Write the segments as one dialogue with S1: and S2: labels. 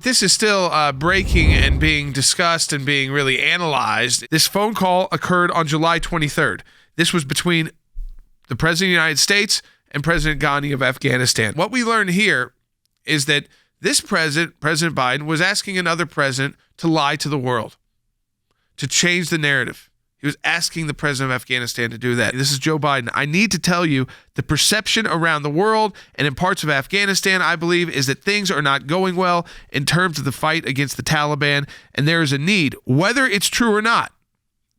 S1: this is still breaking and being discussed and being really analyzed. This phone call occurred on July 23rd. This was between the President of the United States and President Ghani of Afghanistan. What we learn here is that this president, President Biden, was asking another president to lie to the world, to change the narrative. He was asking the president of Afghanistan to do that. This is Joe Biden. I need to tell you, the perception around the world and in parts of Afghanistan, I believe, is that things are not going well in terms of the fight against the Taliban, and there is a need, whether it's true or not,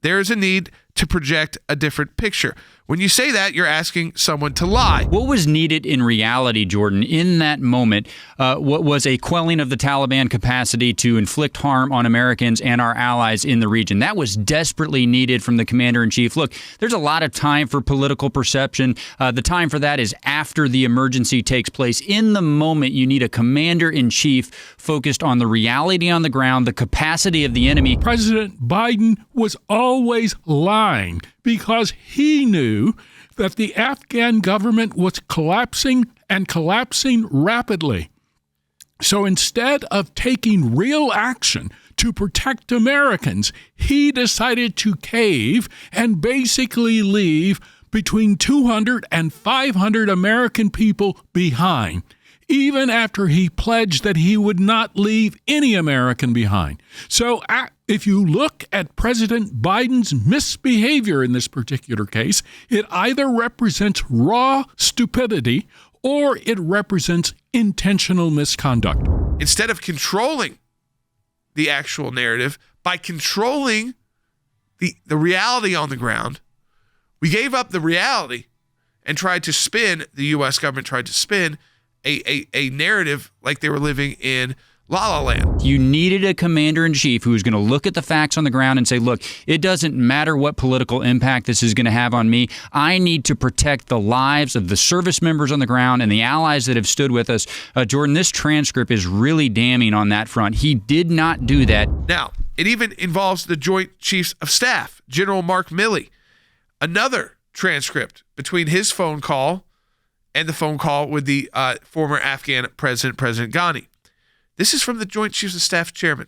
S1: there is a need to project a different picture. When you say that, you're asking someone to lie.
S2: What was needed in reality, Jordan, in that moment, what was a quelling of the Taliban capacity to inflict harm on Americans and our allies in the region. That was desperately needed from the commander-in-chief. Look, there's a lot of time for political perception. The time for that is after the emergency takes place. In the moment, you need a commander-in-chief focused on the reality on the ground, the capacity of the enemy.
S3: President Biden was always lying because he knew that the Afghan government was collapsing and collapsing rapidly. So instead of taking real action to protect Americans, he decided to cave and basically leave between 200 and 500 American people behind, even after he pledged that he would not leave any American behind. So if you look at President Biden's misbehavior in this particular case, it either represents raw stupidity or it represents intentional misconduct.
S1: Instead of controlling the actual narrative by controlling the reality on the ground, we gave up the reality and tried to spin, the U.S. government tried to spin a narrative like they were living in La La Land.
S2: You needed a commander-in-chief who was going to look at the facts on the ground and say, look, it doesn't matter what political impact this is going to have on me. I need to protect the lives of the service members on the ground and the allies that have stood with us. Jordan, this transcript is really damning on that front. He did not do that.
S1: Now, it even involves the Joint Chiefs of Staff, General Mark Milley. Another transcript between his phone call and the phone call with the former Afghan president, President Ghani. This is from the Joint Chiefs of Staff chairman.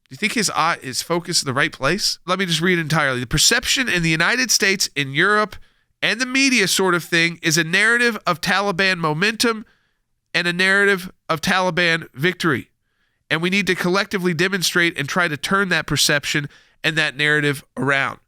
S1: Do you think his focus in the right place? Let me just read it entirely. The perception in the United States, in Europe, and the media sort of thing is a narrative of Taliban momentum and a narrative of Taliban victory. And we need to collectively demonstrate and try to turn that perception and that narrative around.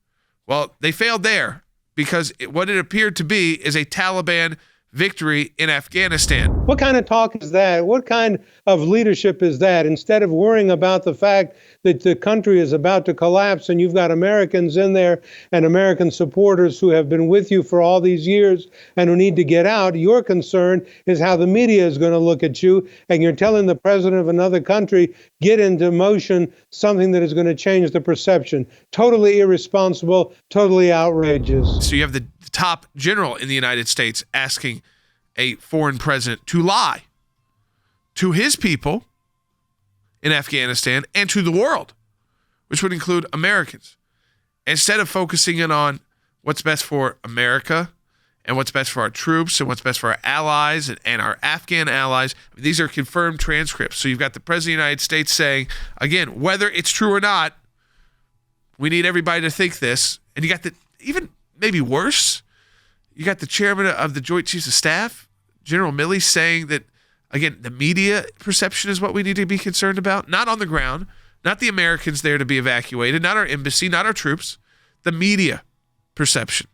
S1: Well, they failed there because what it appeared to be is a Taliban victory in Afghanistan.
S4: What kind of talk is that? What kind of leadership is that? Instead of worrying about the fact that the country is about to collapse and you've got Americans in there and American supporters who have been with you for all these years and who need to get out, your concern is how the media is going to look at you, and you're telling the president of another country, get into motion something that is going to change the perception. Totally irresponsible, totally outrageous.
S1: So you have the top general in the United States asking a foreign president to lie to his people in Afghanistan and to the world, which would include Americans, instead of focusing in on what's best for America and what's best for our troops and what's best for our allies and our Afghan allies. I mean, these are confirmed transcripts. So you've got the President of the United States saying, again, whether it's true or not, we need everybody to think this. And you got the, even maybe worse, you got the chairman of the Joint Chiefs of Staff, General Milley, saying that, again, the media perception is what we need to be concerned about, not on the ground, not the Americans there to be evacuated, not our embassy, not our troops, the media perception.